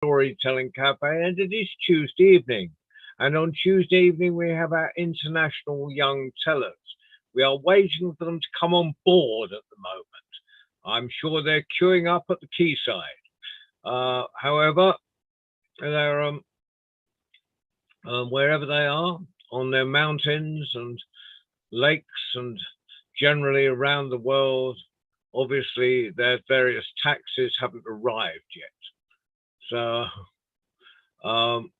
Storytelling Cafe, and it is Tuesday evening. And on Tuesday evening, we have our international young tellers. We are waiting for them to come on board at the moment. I'm sure they're queuing up at the quayside. However, they're wherever they are, on their mountains and lakes and generally around the world. Obviously, their various taxis haven't arrived yet. So um,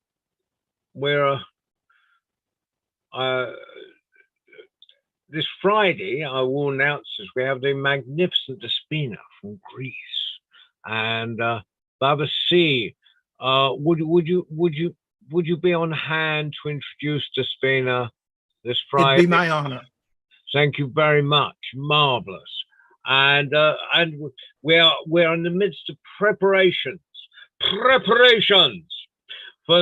we're uh, this Friday. I will announce this. We have the magnificent Despina from Greece, and Baba C. Would you be on hand to introduce Despina this It'd be Friday? my honor. Thank you very much. Marvelous. And we're in the midst of preparations for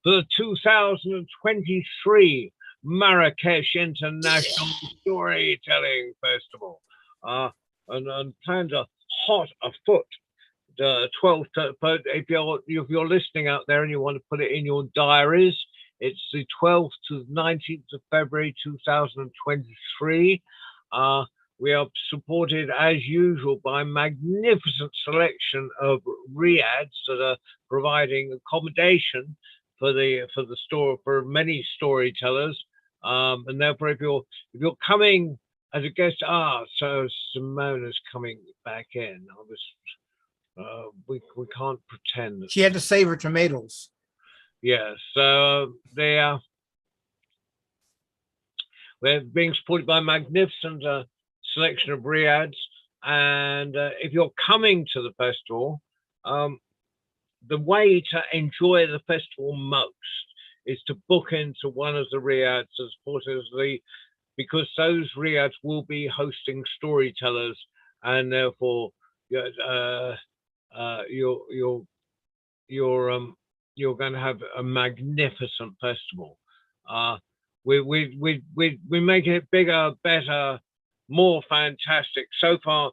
the 2023 Marrakesh International Storytelling Festival. And plans are hot afoot. The 12th, but if you're listening out there and you want to put it in your diaries, it's the 12th to the 19th of February 2023. We are supported as usual by a magnificent selection of riads that are providing accommodation for the store for many storytellers. And therefore, if you're coming as a guest, so Simona's coming back in. We can't pretend that. She had to save her tomatoes. Yes, so we're being supported by a magnificent selection of riads, and if you're coming to the festival, the way to enjoy the festival most is to book into one of the riads as supporters because those riads will be hosting storytellers, and therefore you're going to have a magnificent festival. We're making it bigger, better, more fantastic. So far,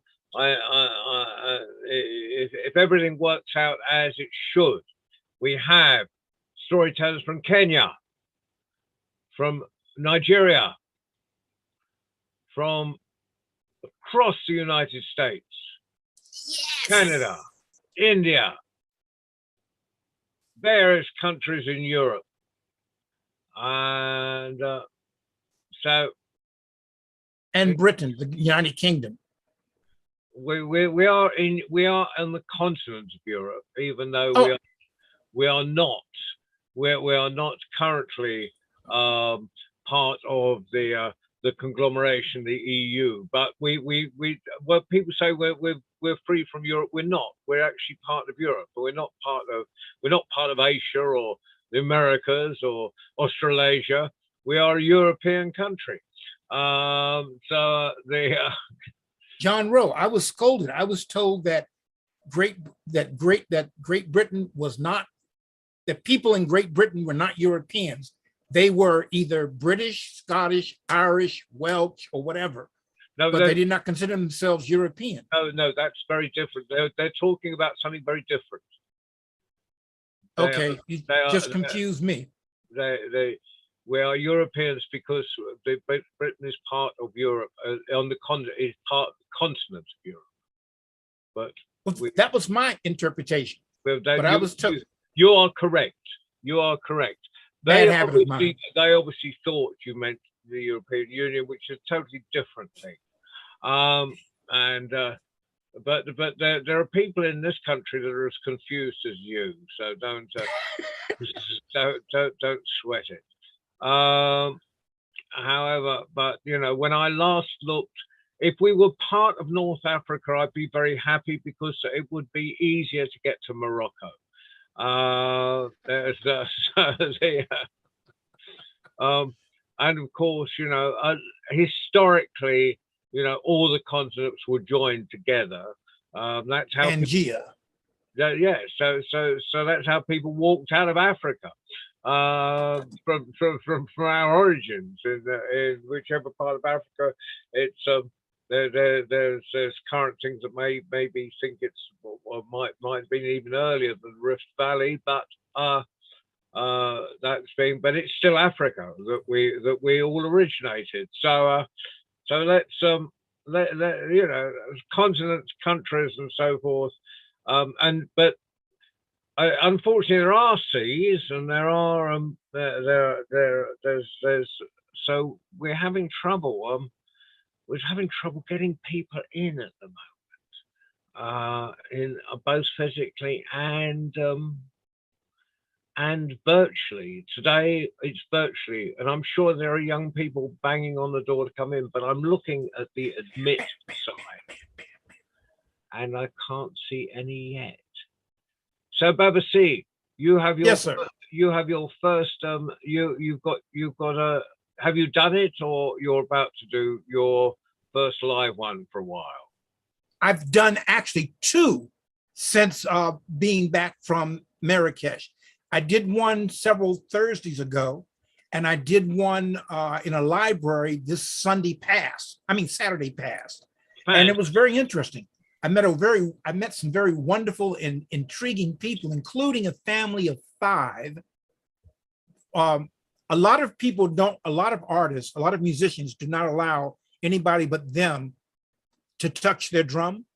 if everything works out as it should, we have storytellers from Kenya, from Nigeria, from across the United States, Canada, India, various countries in Europe, and and Britain, the United Kingdom. We are in the continent of Europe, even though we are not currently part of the conglomeration, the EU. But well, people say we're free from Europe. We're not. We're actually part of Europe, but we're not part of Asia or the Americas or Australasia. We are a European country. John Rowe, I was scolded. I was told that Great Britain was not, the people in Great Britain were not Europeans. They were either British, Scottish, Irish, Welsh, or whatever. No, but they did not consider themselves European. No, that's very different. They're talking about something very different. Okay, you just confused me. We are Europeans because Britain is part of Europe. On the continent, is part of the continent of Europe. But that was my interpretation. But I was told you are correct. You are correct. They obviously thought you meant the European Union, which is a totally different thing. But there are people in this country that are as confused as you. So don't sweat it. However, but when I last looked, if we were part of North Africa, I'd be very happy because it would be easier to get to Morocco. And of course, historically, all the continents were joined together. That's how Pangea. Yeah, so that's how people walked out of Africa from our origins in whichever part of Africa it's there's current things that maybe think it's, or might have been even earlier than Rift Valley, but that's been, but it's still Africa that we all originated. So let's you know, continents, countries, and so forth. But unfortunately, there are seas, and there are there's so we're having trouble. We're having trouble getting people in at the moment, in both physically and virtually. Today it's virtually, and I'm sure there are young people banging on the door to come in, but I'm looking at the admit side and I can't see any yet. So Babasi, you have your, Yes, sir. you have your first you've got a, have you done it, or you're about to do your first live one for a while? I've done actually 2 since being back from Marrakesh. I did one several Thursdays ago, and I did one in a library this Saturday past, and it was very interesting. I met some very wonderful and intriguing people, including a family of 5. A lot of people don't, a lot of artists, a lot of musicians do not allow anybody but them to touch their drum.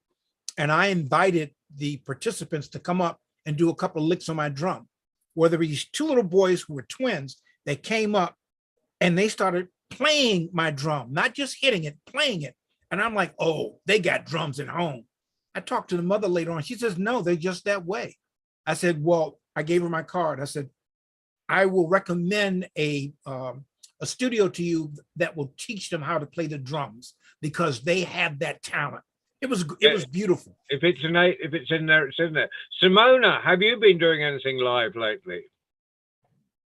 And I invited the participants to come up and do a couple of licks on my drum. Where there were these 2 little boys who were twins, they came up and they started playing my drum, not just hitting it, playing it. And I'm like, oh, they got drums at home. I talked to the mother later on. She says, no, they're just that way. I said, well, I gave her my card. I said, I will recommend a studio to you that will teach them how to play the drums, because they have that talent. It was beautiful. If it's in there, it's in there. Simona, have you been doing anything live lately?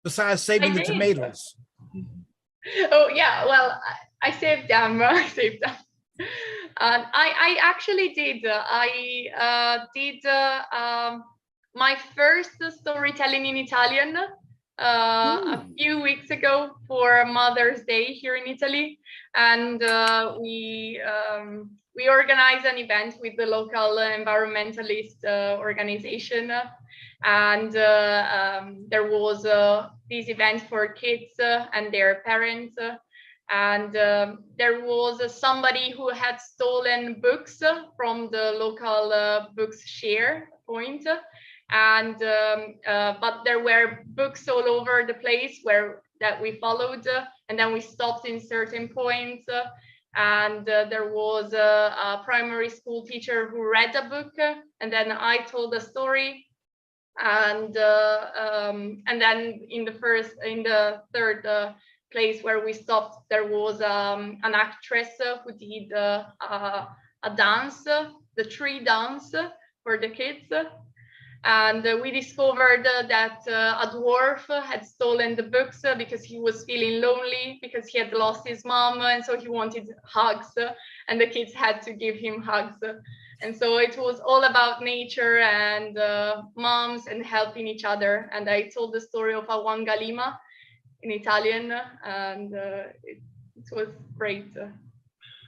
Besides saving the tomatoes. Oh yeah, well, I saved them. I saved them. I actually did. I did my first storytelling in Italian a few weeks ago for Mother's Day here in Italy, and we organized an event with the local environmentalist organization, and there was this event for kids and their parents, and there was somebody who had stolen books from the local books share point, and but there were books all over the place that we followed, and then we stopped in certain points, and there was a primary school teacher who read a book, and then I told a story, and then in the third place where we stopped, there was an actress who did a dance, the tree dance for the kids. And we discovered that a dwarf had stolen the books because he was feeling lonely, because he had lost his mom, and so he wanted hugs, and the kids had to give him hugs. And so it was all about nature and moms and helping each other. And I told the story of a Wangalima in Italian, and it was great.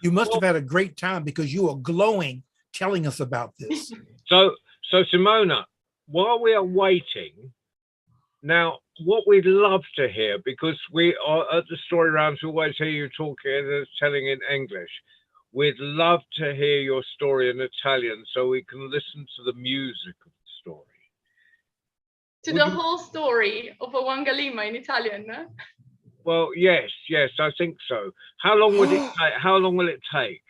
You must have had a great time, because you were glowing telling us about this. So Simona, while we are waiting, now what we'd love to hear, because we are at the story rounds, we always hear you talking and telling in English. We'd love to hear your story in Italian so we can listen to the music of the story. To the whole story of a Wangalima in Italian? Well, yes, I think so. How long would it take? How long will it take?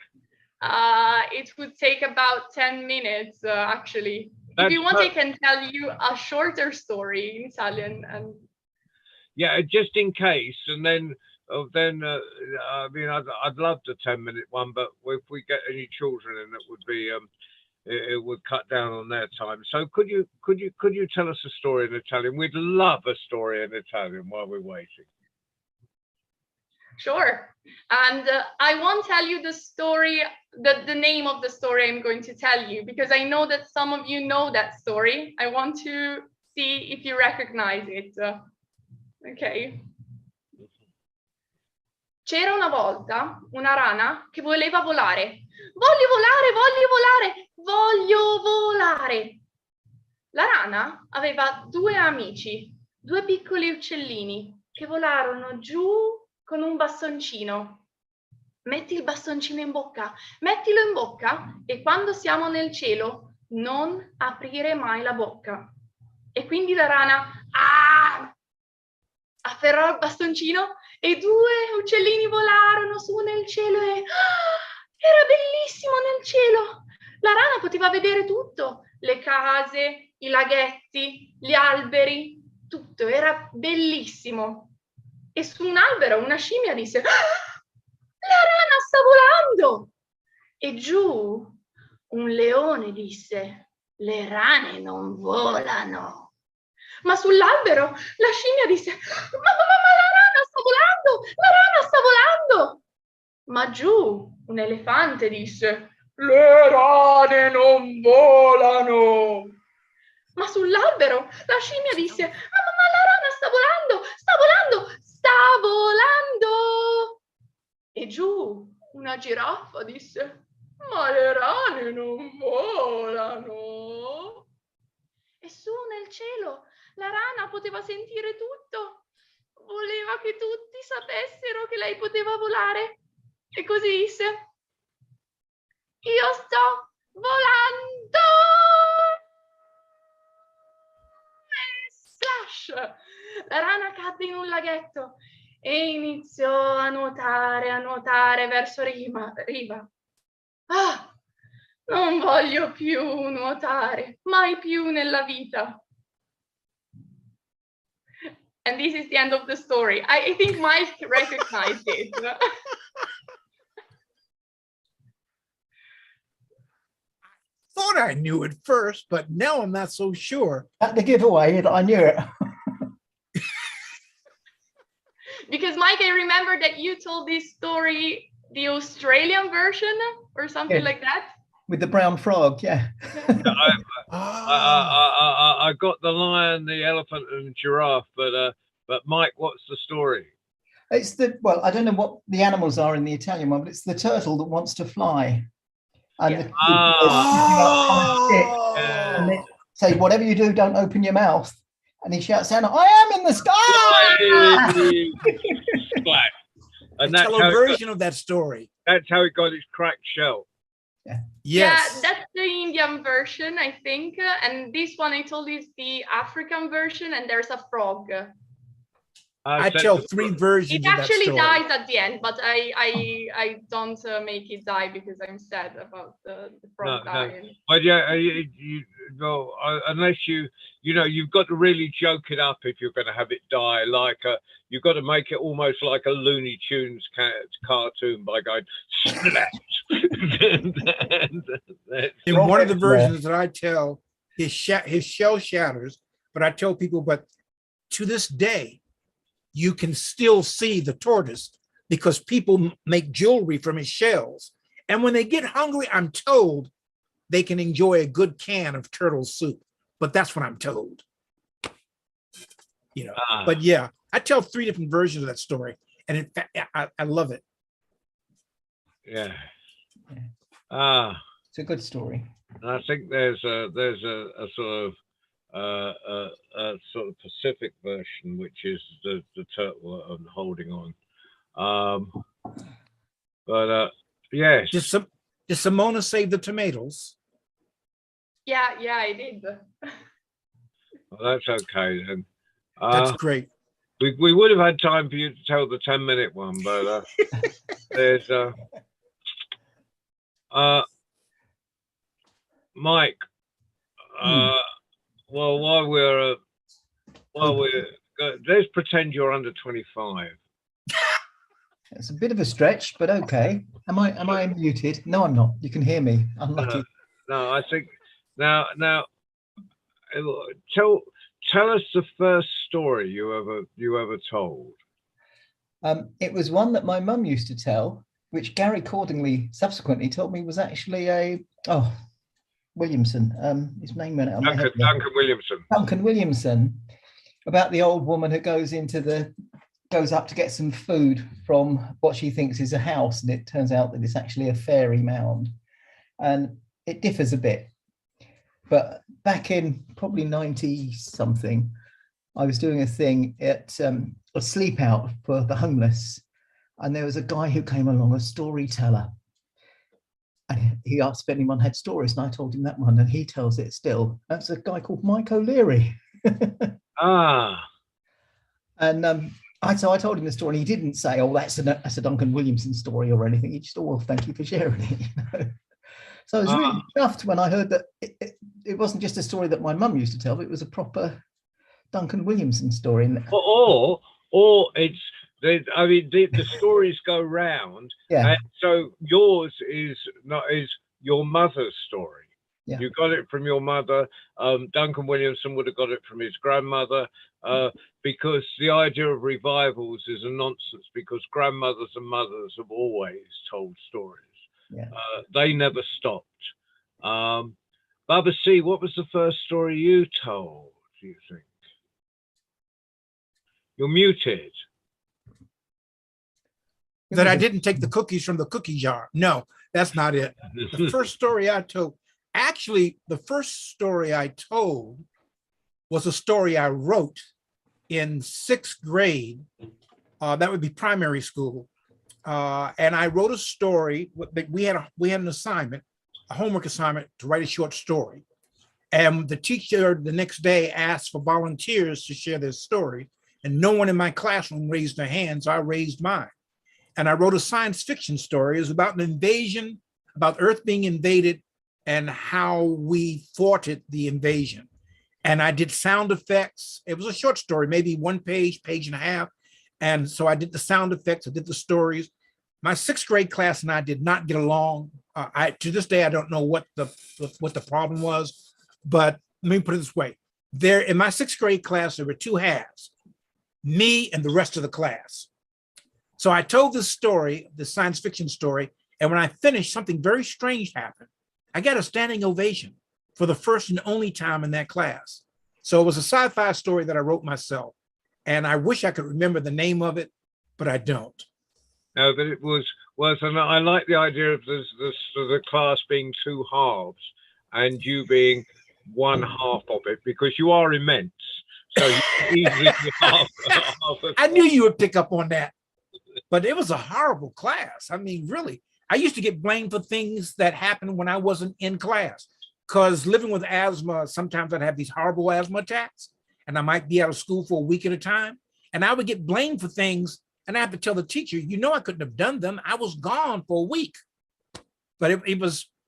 It would take about 10 minutes, actually. That's if you want, I can tell you a shorter story in Italian. And yeah, just in case, and then I mean, I'd love the 10-minute one, but if we get any children in, it would be it would cut down on their time. So could you tell us a story in Italian? We'd love a story in Italian while we're waiting. Sure. And I won't tell you the story, the name of the story I'm going to tell you, because I know that some of you know that story. I want to see if you recognize it. Okay. C'era una volta una rana che voleva volare. Voglio volare, voglio volare, voglio volare. La rana aveva due amici, due piccoli uccellini che volarono giù con un bastoncino. Metti il bastoncino in bocca, mettilo in bocca e quando siamo nel cielo non aprire mai la bocca. E quindi la rana afferrò il bastoncino e due uccellini volarono su nel cielo e era bellissimo nel cielo. La rana poteva vedere tutto, le case, i laghetti, gli alberi, tutto, era bellissimo. E su un albero una scimmia disse: la rana sta volando! E giù un leone disse: le rane non volano. Ma sull'albero la scimmia disse: ma la rana sta volando! La rana sta volando! Ma giù un elefante disse: le rane non volano! Ma sull'albero la scimmia disse: ma la rana sta volando! Sta volando! Sta volando! E giù una giraffa disse: ma le rane non volano! E su nel cielo la rana poteva sentire tutto. Voleva che tutti sapessero che lei poteva volare. E così disse: io sto volando! E splash! La rana cadde in un laghetto e iniziò a nuotare verso riva. Ah, non voglio più nuotare, mai più nella vita. And this is the end of the story. I think Mike recognized it. Thought I knew it first, but now I'm not so sure. At the giveaway, I knew it. Because Mike, I remember that you told this story, the Australian version or something like that. With the brown frog, yeah. I got the lion, the elephant, and giraffe, but Mike, what's the story? It's well, I don't know what the animals are in the Italian one, but it's the turtle that wants to fly. And Yeah. and they say, whatever you do, don't open your mouth. And he shouts down, I am in the sky! Splash. And Tell a version of that story. That's how it got its cracked shell. Yes. Yeah, that's the Indian version, I think. And this one I told you is the African version, and there's a frog. I tell three versions It of that actually story. dies at the end, but I don't make it die because I'm sad about the frog dying. But yeah, you know, unless you've got to really joke it up if you're going to have it die. Like you've got to make it almost like a Looney Tunes cartoon by going splat. In one of the versions that I tell, his shell shatters, but I tell people, but to this day, you can still see the tortoise because people make jewelry from his shells. And when they get hungry, I'm told they can enjoy a good can of turtle soup, but that's what I'm told. You know, but yeah, I tell three different versions of that story. And in fact, I love it. It's a good story. I think there's a sort of Pacific version, which is the turtle I'm holding on. Yes. Did Simona save the tomatoes? Yeah, I did. Well, that's okay then. That's great. We would have had time for you to tell the 10-minute one, but there's Mike. Well, while we're let's pretend you're under 25. It's a bit of a stretch, but okay. Am I muted? No, I'm not. You can hear me. Unlucky. No, I think now tell us the first story you ever told. It was one that my mum used to tell, which Gary Cordingley subsequently told me was actually Williamson. His name went out of my head. Duncan Williamson. Duncan Williamson, about the old woman who goes into the goes up to get some food from what she thinks is a house, and it turns out that it's actually a fairy mound. And it differs a bit. But back in probably 90 something, I was doing a thing at a sleep out for the homeless. And there was a guy who came along, a storyteller. And he asked if anyone had stories, and I told him that one, and he tells it still. That's a guy called Mike O'Leary. Ah, And so I told him the story, and he didn't say, "Oh, that's a Duncan Williamson story" or anything. He just, "Oh, well, thank you for sharing it." So I was really chuffed when I heard that it wasn't just a story that my mum used to tell, but it was a proper Duncan Williamson story. or it's the stories go round. Yeah. And so yours is your mother's story. Yeah. You got it from your mother. Duncan Williamson would have got it from his grandmother, because the idea of revivals is a nonsense, because grandmothers and mothers have always told stories. Yeah. They never stopped. Baba C, what was the first story you told, do you think? You're muted. That I didn't take the cookies from the cookie jar. No, that's not it. The first story I told, actually, the first story I told was a story I wrote in 6th grade. That would be primary school. And I wrote a story. We had an assignment, a homework assignment, to write a short story. And the teacher the next day asked for volunteers to share their story. And no one in my classroom raised their hands. So I raised mine. And I wrote a science fiction story. It was about an invasion, about Earth being invaded and how we thwarted the invasion. And I did sound effects. It was a short story, maybe 1 page, page and a half. And so I did the sound effects, I did the stories. My 6th grade class and I did not get along. To this day, I don't know what the problem was, but let me put it this way. There, in my 6th grade class, there were 2 halves, me and the rest of the class. So I told this story, the science fiction story, and when I finished, something very strange happened. I got a standing ovation for the first and only time in that class. So it was a sci-fi story that I wrote myself, and I wish I could remember the name of it, but I don't. No, but it was, and I like the idea of the class being 2 halves and you being 1 half of it, because you are immense. So you can easily be half of I knew you would pick up on that, but it was a horrible class. I mean, really, I used to get blamed for things that happened when I wasn't in class, because living with asthma, sometimes I'd have these horrible asthma attacks, and I might be out of school for a week at a time, and I would get blamed for things. And I have to tell the teacher, I couldn't have done them. I was gone for a week. But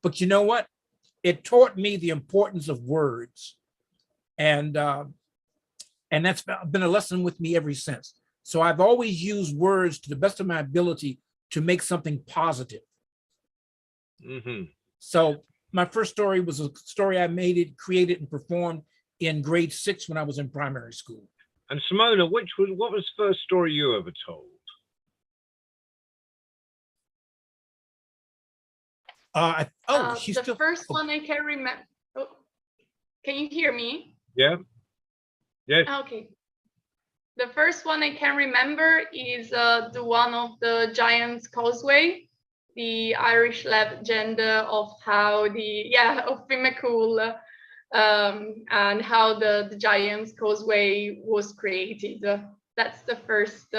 but you know what? It taught me the importance of words. And that's been a lesson with me ever since. So I've always used words to the best of my ability to make something positive. Mm-hmm. So my first story was a story I created and performed in grade 6 when I was in primary school. And Simona, what was the first story you ever told? She's the still. first one I can remember. Oh, can you hear me? Yeah. Yes. Okay. The first one I can remember is the one of the Giant's Causeway, the Irish legend of how of Fimacool. And how the Giant's Causeway was created. That's the first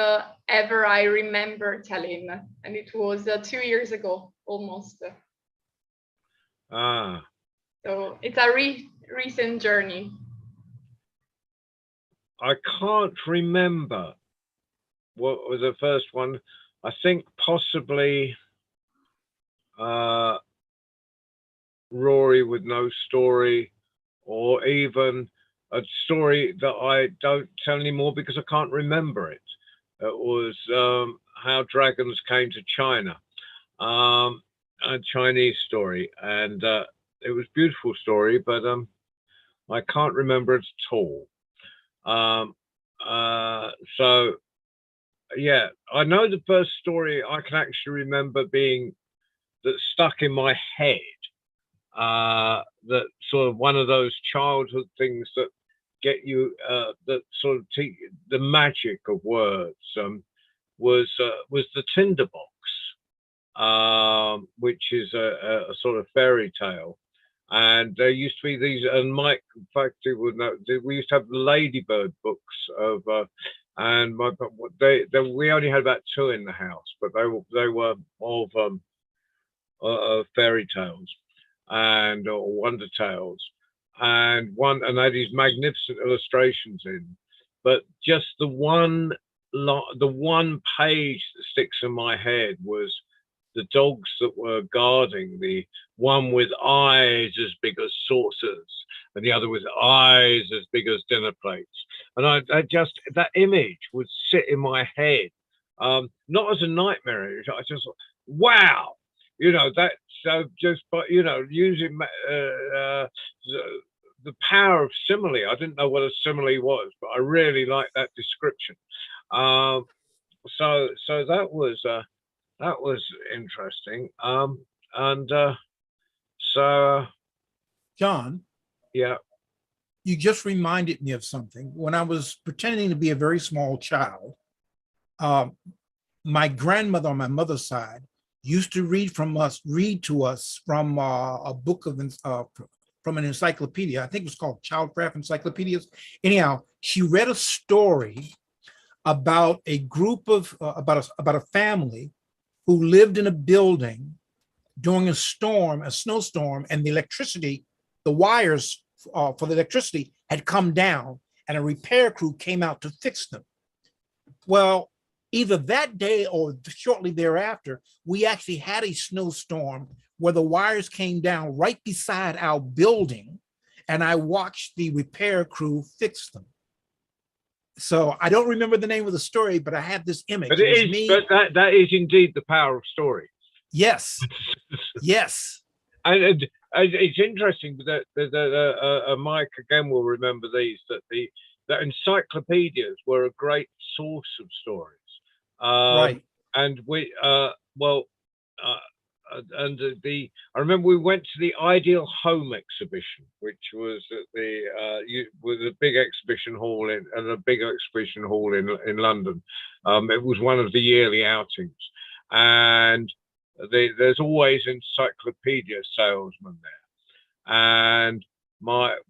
ever I remember telling, and it was 2 years ago almost. So it's a recent journey. I can't remember what was the first one. I think possibly Rory with No Story, or even a story that I don't tell anymore because I can't remember it. It was how dragons came to China, a Chinese story, and it was a beautiful story, but I can't remember it at all. So yeah, I know the first story I can actually remember being that stuck in my head, that sort of one of those childhood things that get you that sort of the magic of words was the Tinderbox, which is a sort of fairy tale. And there used to be these, and Mike, in fact, he would know, we used to have the Ladybird books of, and we only had about 2 in the house, but they were of fairy tales and or wonder tales, and they had these magnificent illustrations in. But just the one page that sticks in my head was the dogs that were guarding, the one with eyes as big as saucers and the other with eyes as big as dinner plates. And I just, that image would sit in my head, not as a nightmare. I just, wow, that, so just, but, using the power of simile. I didn't know what a simile was, but I really liked that description. So that was interesting. So John, yeah, you just reminded me of something. When I was pretending to be a very small child, my grandmother on my mother's side used to read to us from a book from an encyclopedia. I think it was called Childcraft Encyclopedias. Anyhow, she read a story about a group of about a family who lived in a building during a snowstorm, and the wires for the electricity had come down, and a repair crew came out to fix them. Well, either that day or shortly thereafter, we actually had a snowstorm where the wires came down right beside our building, and I watched the repair crew fix them. So I don't remember the name of the story, but I have this image. But that is indeed the power of story. Yes, yes. And it's interesting that Mike again will remember these, that encyclopedias were a great source of stories. Right. And I remember we went to the Ideal Home exhibition, which was at with a big exhibition hall in London. It was one of the yearly outings, and there's always encyclopedia salesmen there. And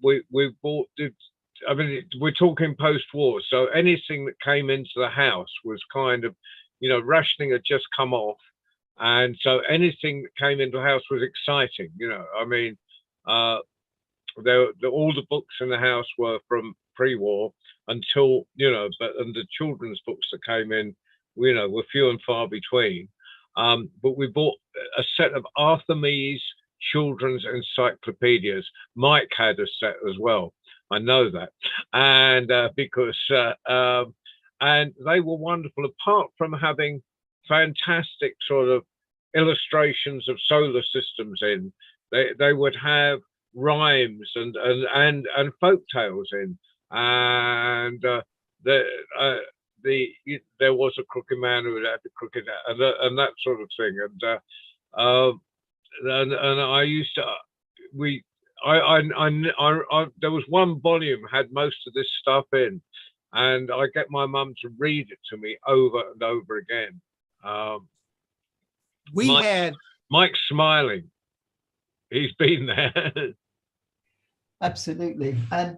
we bought. I mean, we're talking post-war, so anything that came into the house was kind of, rationing had just come off. And so anything that came into the house was exciting, I mean, all the books in the house were from pre-war until, and the children's books that came in, were few and far between. But we bought a set of Arthur Mee's children's encyclopedias. Mike had a set as well. I know that. And because and they were wonderful, apart from having fantastic sort of illustrations of solar systems in, they would have rhymes and folk tales in, and there was a crooked man who had the crooked and that sort of thing, and I used to there was one volume had most of this stuff in, and I get my mum to read it to me over and over again. Mike's smiling. He's been there. Absolutely. And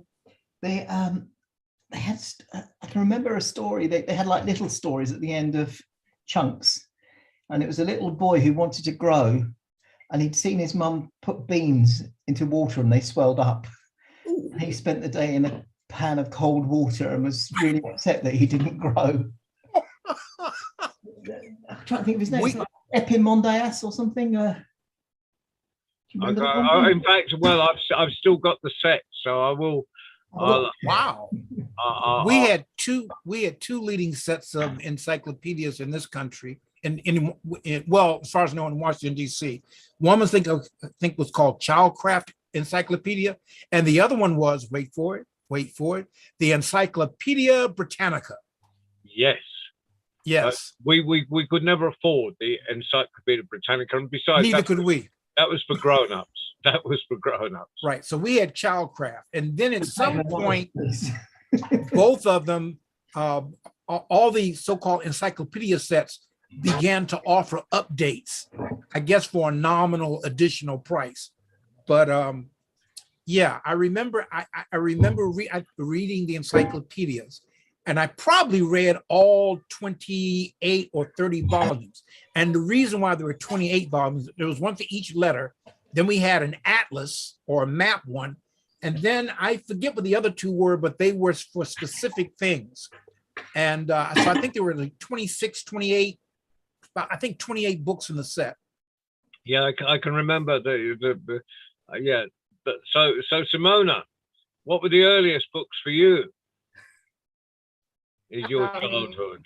they had, I can remember a story, they had like little stories at the end of chunks. And it was a little boy who wanted to grow, and he'd seen his mum put beans into water and they swelled up. And he spent the day in a pan of cold water and was really upset that he didn't grow. I'm trying to think of his name. Like Epaminondas or something. In fact, well, I've still got the set, so I will. Wow. We had two leading sets of encyclopedias in this country, well, as far as I know, in Washington D.C. One was I think was called Childcraft Encyclopedia, and the other one was wait for it, the Encyclopedia Britannica. Yes. Yes. We could never afford the Encyclopedia Britannica, and besides, neither could we. That was for grown-ups. That was for grown-ups. Right. So we had Childcraft, and then at some Take another point, piece. both of them, all the so-called encyclopedia sets began to offer updates, I guess for a nominal additional price. But yeah, I remember reading the encyclopedias, and I probably read all 28 or 30 volumes. And the reason why there were 28 volumes, there was one for each letter. Then we had an atlas or a map one. And then I forget what the other two were, but they were for specific things. And so I think there were like 26, 28, I think 28 books in the set. Yeah, I can remember yeah. But so Simona, what were the earliest books for you in your childhood?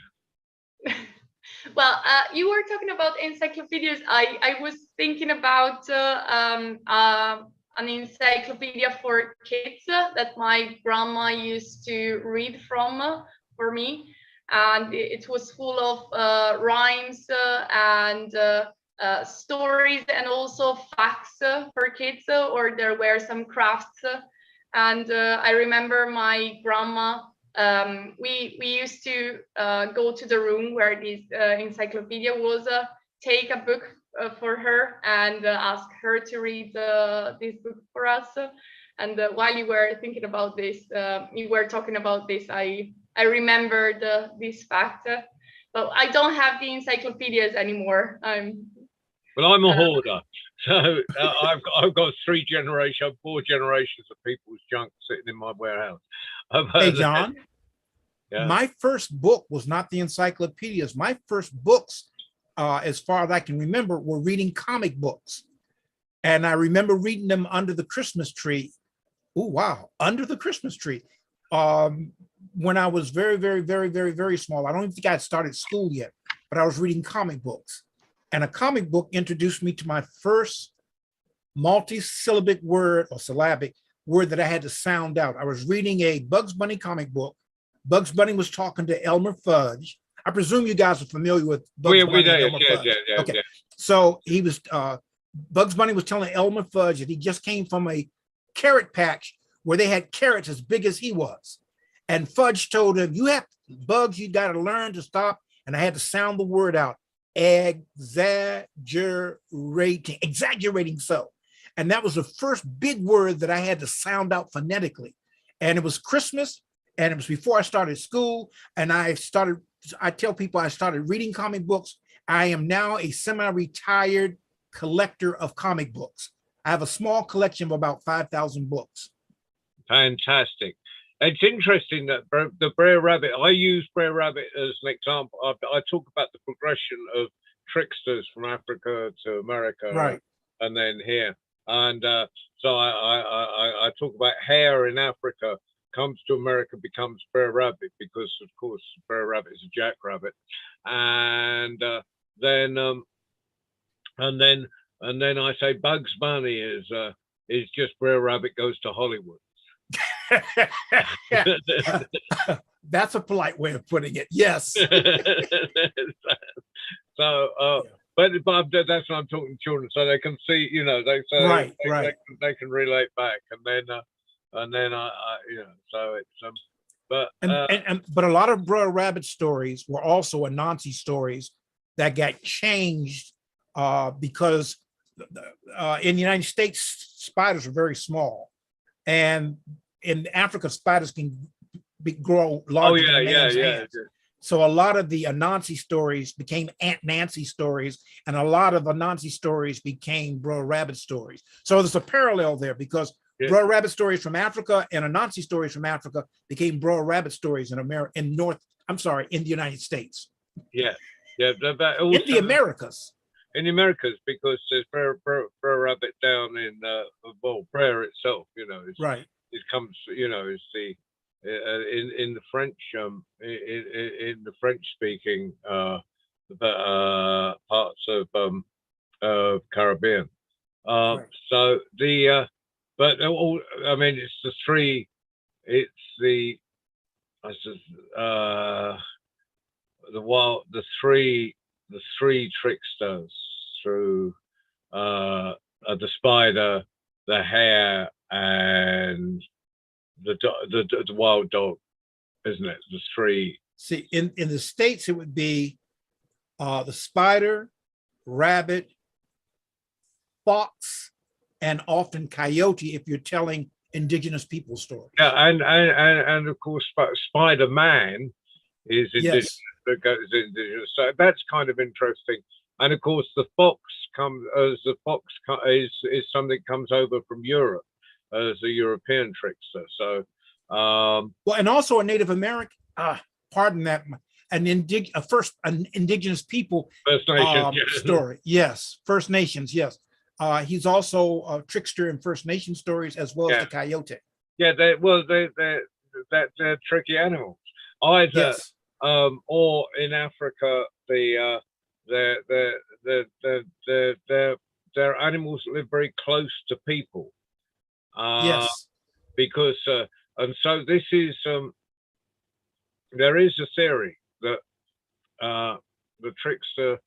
Well, you were talking about encyclopedias. I was thinking about an encyclopedia for kids that my grandma used to read from for me, and it was full of rhymes and stories, and also facts for kids, or there were some crafts. And I remember my grandma, we used to go to the room where this encyclopedia was, take a book for her and ask her to read this book for us. And while you were thinking about this, you were talking about this, I remembered this fact. But I don't have the encyclopedias anymore. Well, I'm a hoarder, so I've got 4 generations of people's junk sitting in my warehouse. Hey, John, yeah. My first book was not the encyclopedias. My first books, as far as I can remember, were reading comic books. And I remember reading them under the Christmas tree. Oh, wow, under the Christmas tree. When I was very, very, very, very, very small. I don't even think I had started school yet, but I was reading comic books. And a comic book introduced me to my first multi-syllabic word or syllabic word that I had to sound out. I was reading a Bugs Bunny comic book. Bugs Bunny was talking to Elmer Fudd. I presume you guys are familiar with Bugs Bunny and Elmer Fudd. Okay. Yeah. So he was, Bugs Bunny was telling Elmer Fudd that he just came from a carrot patch where they had carrots as big as he was. And Fudge told him, Bugs, you got to learn to stop. And I had to sound the word out. Exaggerating so. And that was the first big word that I had to sound out phonetically. And it was Christmas, and it was before I started school. And I tell people I started reading comic books. I am now a semi-retired collector of comic books. I have a small collection of about 5,000 books. Fantastic. It's interesting that the Brer Rabbit, I use Brer Rabbit as an example. I talk about the progression of tricksters from Africa to America, right, and then here. And so I talk about hare in Africa, comes to America, becomes Brer Rabbit, because of course Brer Rabbit is a jackrabbit. And then I say Bugs Bunny is just Brer Rabbit goes to Hollywood. That's a polite way of putting it. Yes. So, but that's what I'm talking to children, so they can see, they can relate back, and then I so it's but but a lot of Brer Rabbit stories were also Anansi stories that got changed because in the United States spiders are very small, and in Africa, spiders can grow larger than a man's hands. So a lot of the Anansi stories became Aunt Nancy stories, and a lot of Anansi stories became Brer Rabbit stories. So there's a parallel there, because Brer Rabbit stories from Africa and Anansi stories from Africa became Brer Rabbit stories in the United States. Yeah. Also, in the Americas. In the Americas, because there's Brer Rabbit down in Brer itself, is, right. It comes, is the in the French in the French speaking parts of Caribbean. Right. So the but I mean it's the three tricksters through the spider, the hare, and the wild dog, isn't it? The three. See, in the States, it would be the spider, rabbit, fox, and often coyote if you're telling indigenous people stories. Yeah, and of course, Spider-Man is indigenous. Yes. That goes indigenous. So that's kind of interesting. And of course, the fox is something that comes over from Europe as a European trickster. So, Well, and also a Native American. Pardon that. An indigenous people First Nation story. Yes, First Nations. Yes, he's also a trickster in First Nation stories as well as the coyote. Yeah, they're tricky animals. Either Yes. or in Africa, their animals live very close to people. Yes. Because and so this is there is a theory that the trickster,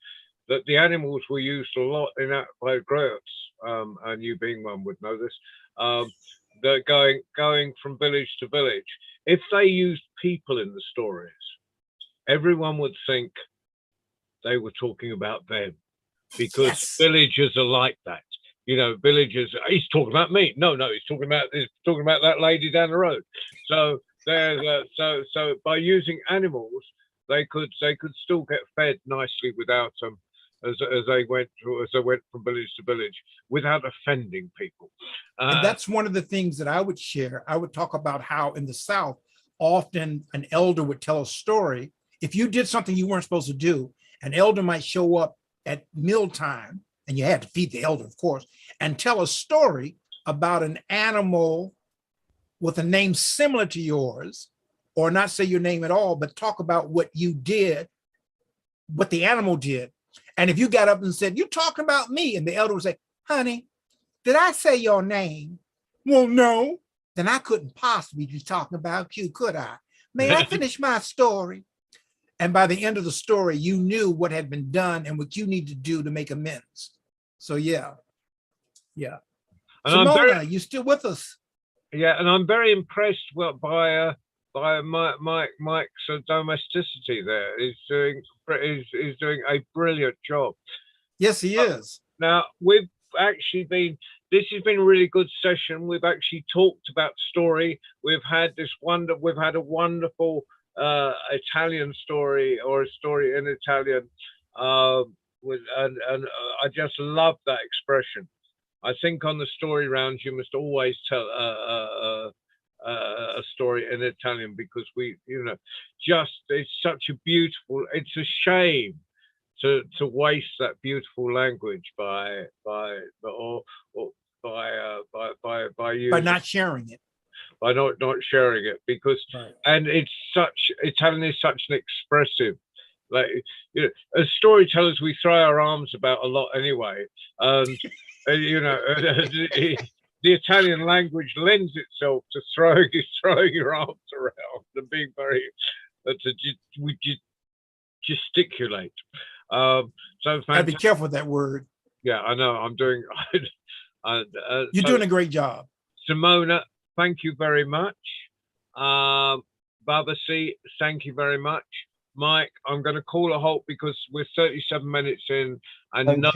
that the animals were used a lot in that by Griots, and you being one would know this. They're going from village to village. If they used people in the stories, everyone would think they were talking about them, because villagers are like that. You know, villagers. He's talking about me. No, he's talking about that lady down the road. So so by using animals, they could still get fed nicely without them, as they went from village to village without offending people. And that's one of the things that I would share. I would talk about how in the South, often an elder would tell a story. If you did something you weren't supposed to do, an elder might show up at mealtime, and you had to feed the elder, of course, and tell a story about an animal with a name similar to yours, or not say your name at all, but talk about what you did, what the animal did. And if you got up and said, "You're talking about me," and the elder would say, "Honey, did I say your name?" "Well, no." "Then I couldn't possibly be talking about you, could I? May I finish my story?" And by the end of the story, you knew what had been done and what you need to do to make amends. So yeah. And Simona, you still with us? Yeah, and I'm very impressed by Mike's domesticity there. He's doing a brilliant job. Yes, he is. Now we've actually this has been a really good session. We've actually talked about story. We've had a wonderful Italian story, or a story in Italian, and I just love that expression. I think on the story rounds you must always tell a story in Italian, because it's such a beautiful. It's a shame to waste that beautiful language by not sharing it. By not sharing it, because and Italian is such an expressive, like, as storytellers we throw our arms about a lot anyway, and the Italian language lends itself to throwing your arms around and being very we gesticulate. So I'd be careful with that word. Yeah, I know. I'm doing. You're doing a great job, Simona. Thank you very much. Babasi, thank you very much. Mike, I'm going to call a halt because we're 37 minutes in, and no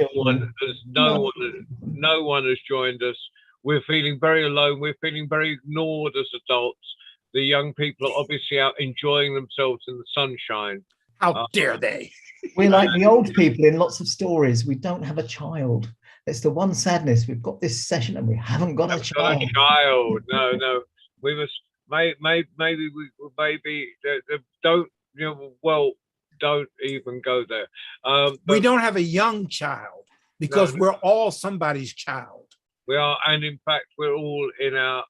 one has joined us. We're feeling very alone. We're feeling very ignored as adults. The young people are obviously out enjoying themselves in the sunshine. How dare they? We're like the old people in lots of stories. We don't have a child. It's the one sadness. We've got this session and we haven't got a child. No. We must. Maybe don't. Don't even go there. We don't have a young child, because we're all somebody's child. We are, and in fact, we're all in our,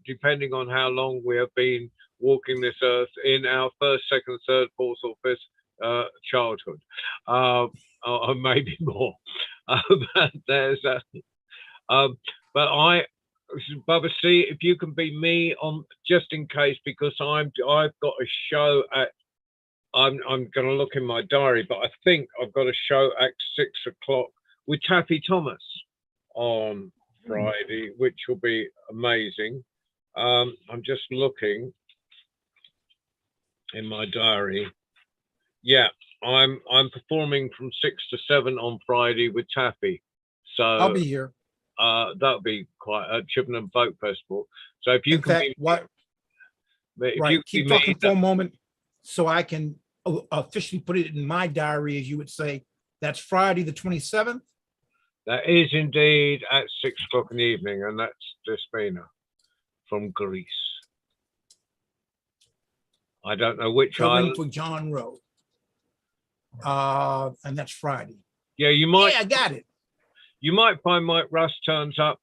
depending on how long we have been walking this earth, in our first, second, third, fourth, or fifth childhood, or maybe more. There's that. But Babasi, if you can be me on, just in case, because I've got a show at. I'm going to look in my diary, but I think I've got a show at 6 o'clock with Taffy Thomas. on Friday, which will be amazing. I'm just looking in my diary. Yeah, I'm performing from 6 to 7 on Friday with Taffy. So I'll be here. that'll be quite a Chippenham Folk Festival. So if you In can fact, be, what, if you right, can keep be me, talking for a moment so I can officially put it in my diary, as you would say. That's Friday, the 27th. that is indeed at 6 o'clock in the evening, and that's Despina from Greece. I don't know which Covering island. for John Rowe. And that's Friday. Yeah, you might. Yeah, I got it. You might find Mike Russ turns up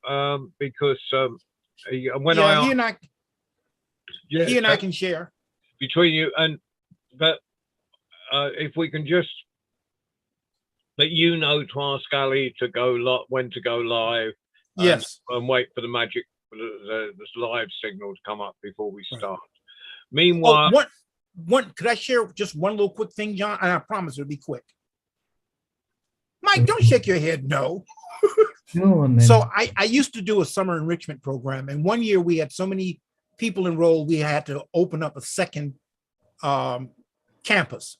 because when Yeah, I he and I, yeah, he and so I can share. between you and but if we can just let you know to ask Ali to go when to go live Yes. and wait for the magic the live signal to come up before we Right. start. Oh, Meanwhile, one. Could I share just one little quick thing, John? And I promise it'll be quick. Mike, don't shake your head. No. Go on then. So I used to do a summer enrichment program, and one year we had so many people enrolled, we had to open up a second campus.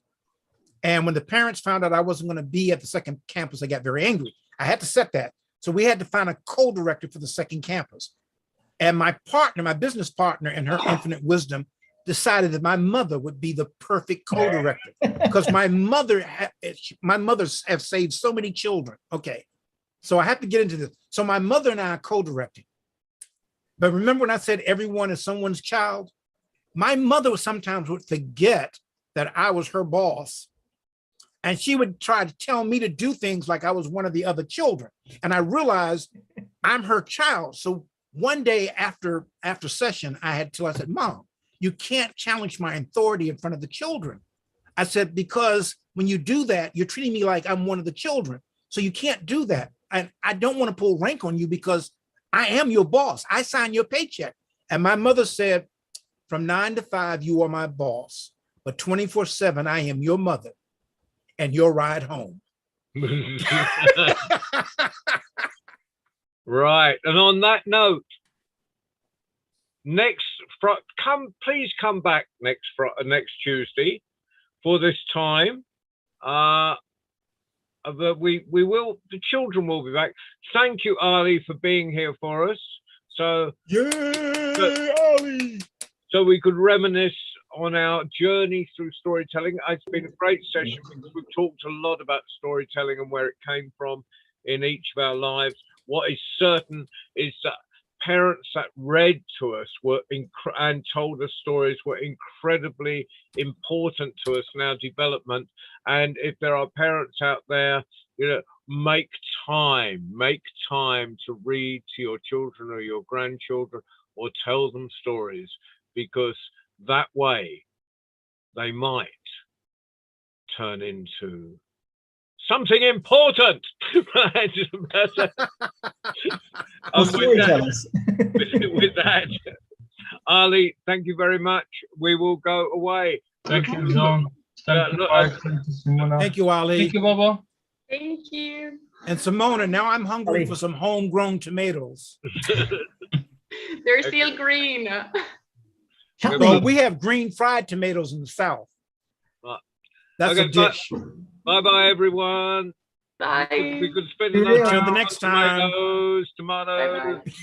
And when the parents found out I wasn't going to be at the second campus, I got very angry. I had to set that. So we had to find a co-director for the second campus. And my partner, my business partner, in her infinite wisdom, decided that my mother would be the perfect co-director because my mothers have saved so many children. Okay. So I have to get into this. So my mother and I are co-directing. But remember when I said everyone is someone's child? My mother sometimes would forget that I was her boss. And she would try to tell me to do things like I was one of the other children. And I realized I'm her child. So one day after session, I said, Mom, you can't challenge my authority in front of the children. I said, because when you do that, you're treating me like I'm one of the children. So you can't do that. And I don't want to pull rank on you because I am your boss. I sign your paycheck. And my mother said, from 9 to 5, you are my boss, but 24/7, I am your mother and your ride home. right. And on that note, please come back next Tuesday for this time. The children will be back. Thank you, Ali, for being here for us. So Yay, Ali! So we could reminisce on our journey through storytelling. It's been a great session because we've talked a lot about storytelling and where it came from in each of our lives. What is certain is that parents that read to us and told us stories were incredibly important to us in our development. And if there are parents out there, make time to read to your children or your grandchildren or tell them stories, because that way they might turn into something important. Storytellers. With that, Ali, thank you very much. We will go away. Thank you, John. Thank you, Mike. Thank you, Simona. Thank you, Ali. Thank you, Baba. Thank you. And Simona, now I'm hungry Ali. for some homegrown tomatoes. They're still green. Well, we have green fried tomatoes in the South. Right. That's Okay, a dish. Bye, everyone. Bye. We could spend Yeah. another Till the hour next on time. tomatoes. Bye-bye.